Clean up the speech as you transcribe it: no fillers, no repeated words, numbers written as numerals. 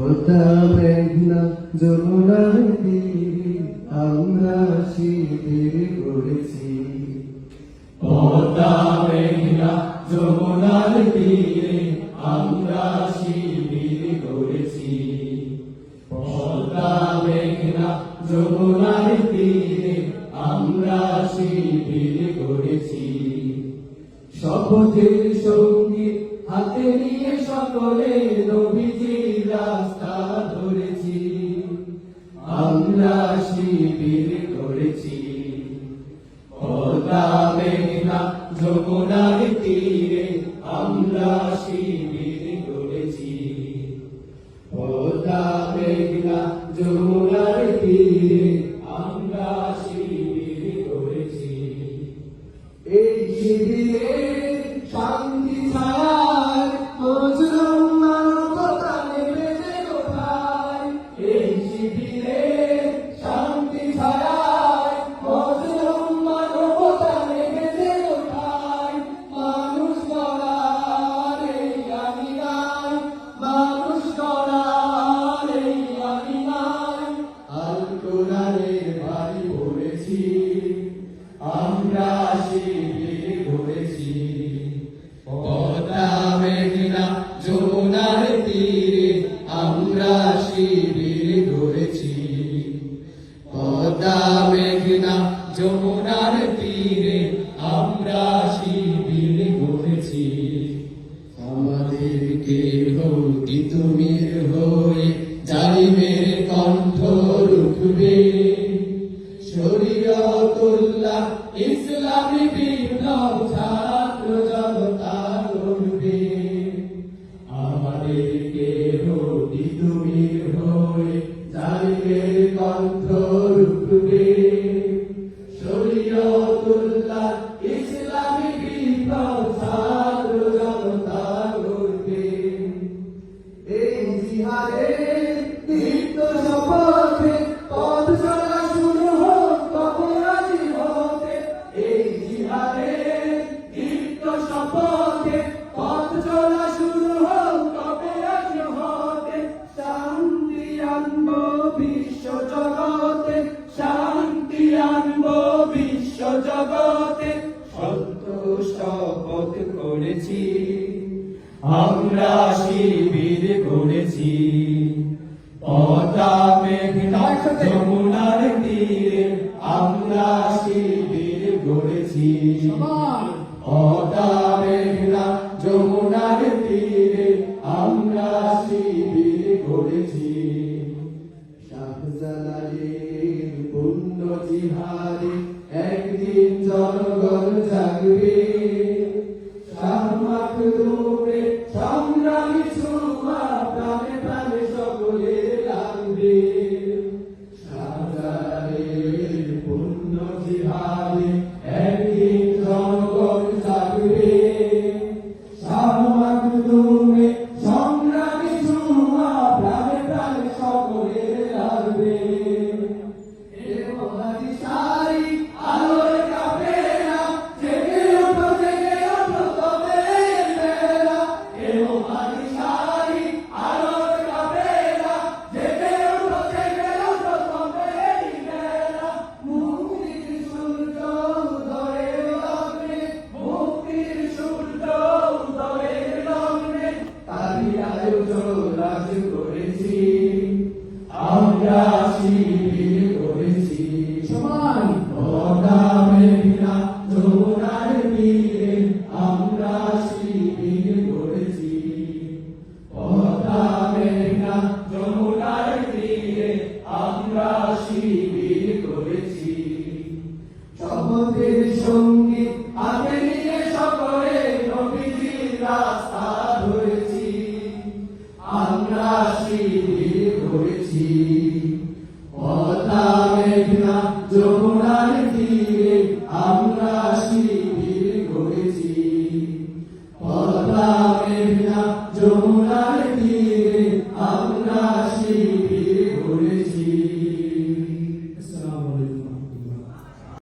পদ্মা মেঘনা যমুনার তীরে আমরা শিবির করেছি। পদ্মা মেঘনা যমুনার তীরে আমরা শিবির করেছি। পদ্মা মেঘনা যমুনার তীরে আমরা শিবির করেছি। শপথের সঙ্গীত হাতে নিয়ে সকলে নবীজির রাস্তা ধরেছি। আমরা শিবির করেছি। পদ্মা মেঘনা যমুনার তীরে আমরা শিবির করেছি। পদ্মা মেঘনা যমুনার তীরে আমরা শিবির করেছি। এই শিবিরে শান্তি ছায় মজলুম মানবতা নেমেছে কোথায়। এই শিবিরে শান্তি ছায় মজলুম মানবতা নেমেছে কোথায়। মানুষ গড়ার এই আঙিনায়, মানুষ গড়ার এই আঙিনায় আল কোরআনের বাড়ি পড়েছি। আমরা শিবির করেছি। পদ্মা মেঘনা যমুনার তীরে আমরা শিবির করেছি। পদ্মা মেঘনা যমুনার তীরে আমরা শিবির করেছি। আমাদেরকে ভক্তি তুমির হয়ে জালিমের কণ্ঠ রুখবে। শরীয়তুল্লাহ ইসলামী বিপ্লব ছাত্র জনতা করবে। আমাদেরকে ভক্তি তুমির হয়ে জালিমের কণ্ঠ রুখবে। শরীয়তুল্লাহ ইসলামী বিপ্লব ছাত্র জনতা করবে। এই জিহাদের দীপ্ত শপথে পথ চলা শুরু হোক তবে আজি হতে। এই জিহাদের দীপ্ত শপথে পথ চলা শুরু হোক তবে আজ হতে। শান্তি আনবো বিশ্ব জগতে, শান্তি আনবো বিশ্ব জগতে। সত্য শপথ করেছি। আমরা শিবির করেছি। পদ্মা মেঘনা যমুনার তীরে আমরা শিবির করেছি। পদ্মা মেঘনা যমুনার তীরে আমরা শিবির করেছি। শাহজালালের পুণ্য জিহাদে একদিন জনগণ জাগবে। শাহ মাখদুমের সংগ্রামী ছোঁয়া প্রাণে প্রাণে সকলে লাগবে। শাহজালালের পুণ্য জিহাদে একদিন জনগণ জাগবে। শাহ মাখদুমের সংগ্রামী ছোঁয়া প্রাণে প্রাণে সকলে লাগবে। এ মহাদি সারি আলোয় কাফেলা জেগে ওঠো তবে এই বেলা। এ মহাদি সারি আলোয় কাফেলা জেগে ওঠো তবে এই বেলা। মুক্তির সূর্য উদয়ের লগ্নে, মুক্তির সূর্য উদয়ের লগ্নে তারই আয়োজন আজ করেছি।